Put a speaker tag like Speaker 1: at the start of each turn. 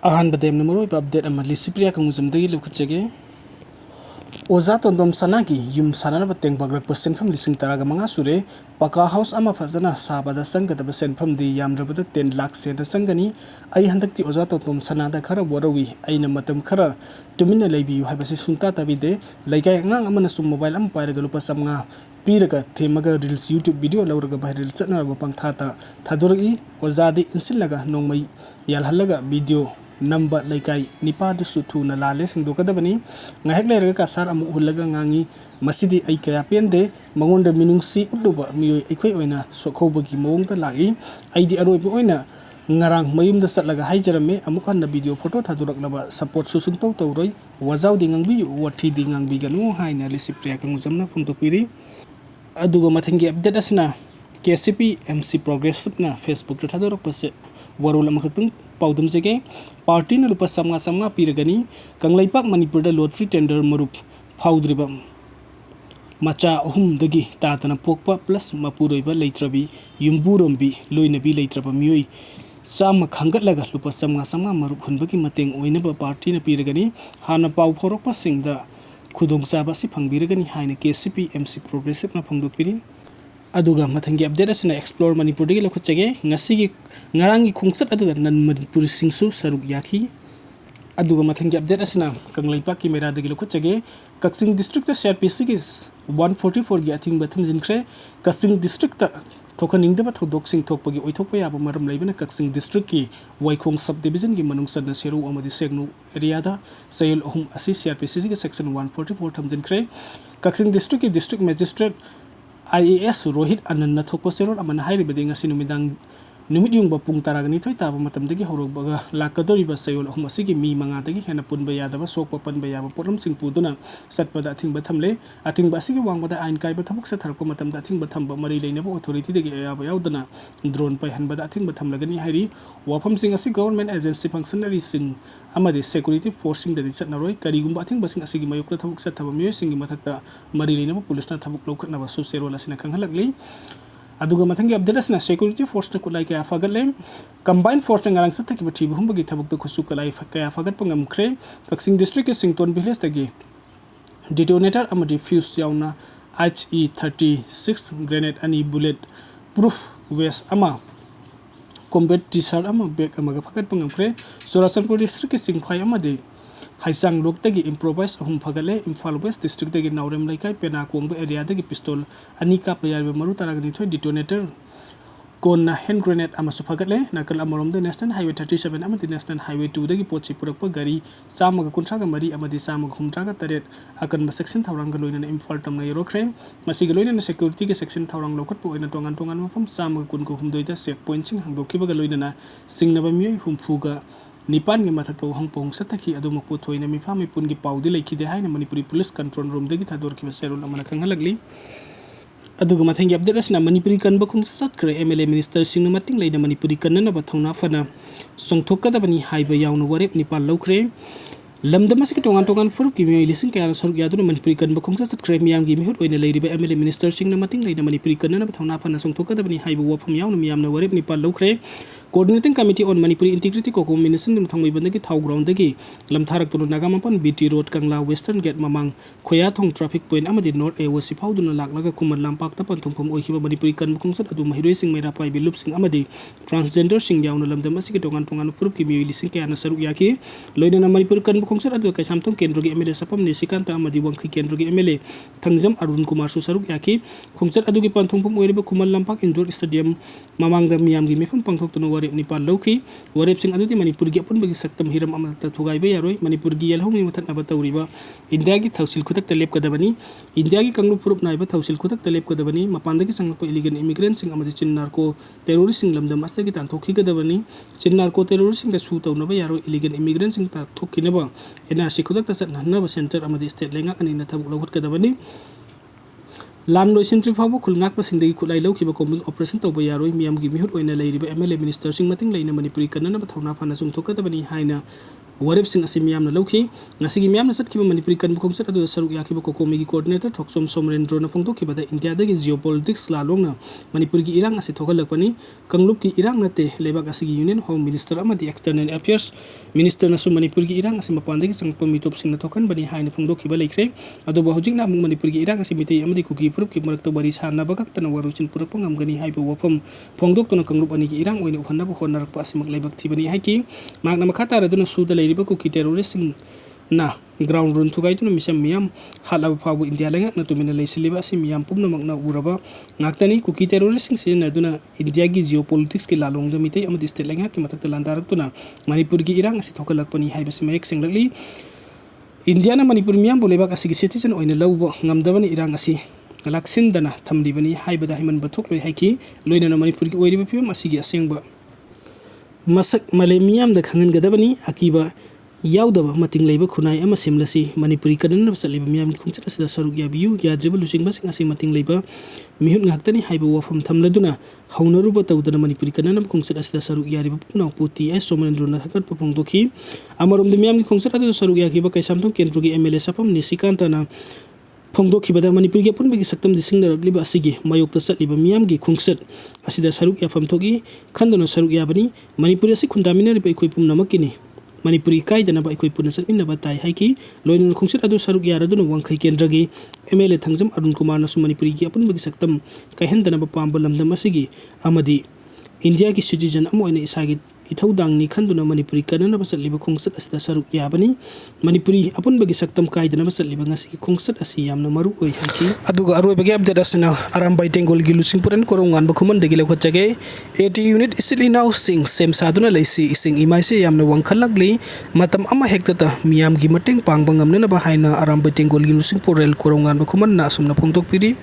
Speaker 1: अहनबदेम नमरोई update अमा लिसिप्रिया कंगुजमदगी लुखचगे ओजा तोंदोमसना की युम साना बतेंग बगरक सेनफम लिसिंग तरागा मंगा सुरे पका हाउस अमा फजना साबदा संगदब सेनफम दी यामरबद 10 लाख सेद संगनी आई हंदक्ति ओजा तोंदोमसना दा खरा वरवी आइना मतम खरा तुमिना लेबियु हाबसे सुंता तबिदे लैगाय ngang amana sum mobile am pairaga lupa samnga piraga themaga reels youtube video lawraga viral chatnaraba pangthata thadurgi ozadi insillaga nongmai yalhallaga video number लेकाई निपाद सुथु न लाले सिंदोकदबनी ngahek lerga kasar amu hulaga ngangi masidi ai kaya pende mangonda minungsi uduba mioi ekhoi oina sokhobagi mawngta lai aidi aroibu oina ngarang mayumda satlaga haijarame amuk hanna video photo thaduraknaba support su sungtau tawroi Wajaodi Ngangu Wathidi Nganganu haina Licipriya kangujamna phungtopiri aduga mathengi update asna KCP MC progressive na Facebook ta thadurak pase warol amakhatung paudum jege party na lupa samnga piragani kanglaipak manipur da lottery tender marup phaudribam macha ahum dagi tatana pokpa plus mapuroiba leitrabi yumburombi loinabi leitraba mioi sama khangatlaga lupa samnga marup hunbagi mateng oinaba party na piragani hana pau phorokpa singda khudongchaba si phangbiragani haina KCP MC progressive na phongdokpiri aduga mathangi update asina explore manipur dagi lokhachage ngasigi ngarangi khungsat aduga nan manipur singsu saruk yakhi aduga mathangi update asina kanglaipa camera dagi lokhachage kaksing district ta CRPC is 144 gi ating batham jinkhre kaksing district ta thokaning deba thodok sing thokpagi oithokpa yaba maram leibana kaksing district ki waikhong subdivision gi manungsan na seru amadi segnu area da sayil ohum asi CRPC gi section 144 tham jinkhre kaksing district ki district magistrate IAS Rohit Ananda Thokoseron amana hairibadi ngasi numit yung bapung taragani toy taba matamdagi horogbaga lakadoriba sayol ahum asigi mi manga dagi hena punba yadaba sokpa panba yaba poram sing puduna satpada athingba thamle athingba asigi wangbada ain kaiba thabuk sa tharko matamda athingba thamba mari leinaba authority dagi ayaba yaudana drone pai hanbada athingba thamlagani hairi wafam sing asi government agency functionary sing amade security force sing dadi chatnaroi karigumba athingba sing asigi mayukta thabuk sa thaba miyo sing mathakta mari leinaba police na thabuk lokhatnaba su serol asina khanghalakli aduga mathangi update asna security force na kulai kaya fagatle combined force na ngarang sa thaki bathi bumbagi thabuk to khusu kalai kaya fagat pangamkhre kaksing district ke sington village tagi detonator ama defuse yauna HE36 grenade ani bullet proof vest ama combat t-shirt ama bag ama fagat pangamkhre Surasanpur district ke singkhai ama de haisang lok tagi improvise ahum phagale Imphal West district tagi naurem laikai pena kongba area tagi pistol ani ka payar maru taragani thoi detonator konna hand grenade ama supagale nakal amarom de national highway 37 ama national highway 2 dagi pochi purakpa gari chamaga kuntraga mari ama di chamaga humtraga taret akan section thauranga loina Imphal tamna yorokre masiga loina security ke section thaurang lokhat po ina tongan mafam chamaga kun ko humdoida checkpoint sing hangdokiba ga loina singnaba mioi humfuga Nipan ngi mathakto hangpong sataki adu maputhoy na mifa mi pungi paudi laikide haina Manipuri police control room dagi thador ki serol amana khanghalagli aduga mathangi update asna Manipuri kan bakhung satkre MLA minister sing mating leina Manipuri kan na bathongna fana songthokka bani haiba yaunu warep Nipal lokre lamdam asiki tongan furup ki mi lising kaya saruk yaduna Manipuri kan bakhung satkre miyam gi mihut oina leiriba MLA minister sing na mating leina Manipuri kan na bathongna fana songthokka bani haiba wafam yaunu miyam na warep Nipal lokre Coordinating Committee on Manipuri Integrity ko Commission ng thangmay bandagi thaw ground dagi lamtharak tulu nagamapan BT Road Kangla Western Gate mamang khoya thong traffic point amadi North Awa sipaw duna laklaga kuman lampak tapan thongpom oihiba Manipuri kan bukhungsat adu mahiroi sing mayra pai bilup sing amadi transgender sing yauna lamdam asiki tongan purup ki mi lising kaya na saruk yaki loina na Manipuri kan bukhungsat adu kai samthong kendro gi MLA sapam nisikanta amadi wangkhi kendro gi MLA thangjam Arun Kumar su saruk yaki khungsat adu gi panthongpom oiriba kuman lampak indoor stadium mamang da miyam gi mefam pangthok tunu Nipal Loki warep sing adu di Manipur gi apun bagi saktam hiram amata thugai be yaroi Manipur gi yalhong mathat na batawriba India gi thausil khutak telep kadabani India gi kanglu purup naiba thausil khutak telep kadabani mapanda gi sangpa illegal immigrant sing amadi chin narco terrorist sing lamdam asta gi tan thokhi kadabani chin narco terrorist sing da su tawna ba yaroi illegal immigrant sing ta thokhi na ba NRC khutak ta sat na ba center amadi state lenga ani na thabuk lokhut kadabani Land Loisintri Fabo Kulnak Pasindagi Kulai Loki Combing Operation Toba Yaroi Miam Gimihut Oina Lady MLA Minister Sing Mating Lane Manipuri Kanana Batona Panasum Tokatabani Haina warepsing asi miyamna lawki ngasigi miyamna satkiba manipuri kan khongset adu saruk yakiba kokomi gi coordinator thoksom somrendro na phongdokibada india dagi geopolitics lalongna manipuri gi irang asi thogalakpani kanglup ki irang nate lebak asigi union home minister amadi external affairs minister nasu manipuri gi irang asi mapandagi sangpa mitop singna thokan bani haina phongdokiba leikre adu bahujingna amung manipuri gi irang asi mitei amadi kuki purup ki marakta bari sana bagak tana waruchin purup ngamgani haiba wafam phongdok tona kanglup ani gi irang oina uhanna honarak pa asi maklebak thibani haiki magna makhata raduna suda leiriba kuki terrorist na ground run thugai tuna misam miyam halaba phabu india lenga na tumina leisiliba asi miyam pumna magna uraba ngaktani kuki terrorist sin na duna india gi geopolitics ki lalong da mitei amadi state lenga ki matak landarak tuna manipur gi irang asi thokalakpani haibasi mayek singlakli india na manipur miyam bolebak asi gi citizen oina lawbo ngamdabani irang asi galaksin dana thamdibani haibada himan bathok loi haiki loina na manipur gi oiriba phim asi gi asengba masak male miyam da khangan gadabani akiba yaudaba mating leiba khunai ama simlasi manipuri kadan basaliba miyam ki khungchata sida saruk yabiu yadriba lusing basing asi mating leiba mihut ngaktani haiba wafam thamladuna haunaruba tawdana manipuri kadan khungchata sida saruk yariba puna puti ai somanendro na thakat phongdokhi amarom de miyam ki khungchata sida saruk yakiba kaisamthong kendro gi mla sapam nisikanta na phongdokhibada manipur gi punbagi saktam disingna ragliba asigi mayokta satliba miyam gi khungset asida saruk yafam thogi khandona saruk yabani manipur asi khundamina riba ikoi pumnamakini manipuri kaidana ba ikoi puna satminna ba tai haiki loinin khungset adu saruk yaraduna wangkhai kendragi mla thangjam arun kumar nasu manipuri gi punbagi saktam kaihendana ba pamba lamdam asigi amadi india ki citizen amoina isagi ithawdang ni khanduna manipuri kanana basaliba khungsat asida saruk yabani manipuri apun bagi saktam kaidana basaliba ngasi khungsat asi yamna maru oi haki aduga aroi bagi update asina aram bai tengol gi lusingpuren korongan bakhuman degi lekhachage 80 unit isili now sing sem saduna leisi ising imaise yamna wangkhalakli matam ama hektata miyam gi mateng pangbangam na ba haina aram bai tengol gi lusingpurel korongan bakhuman na sumna phongtok piri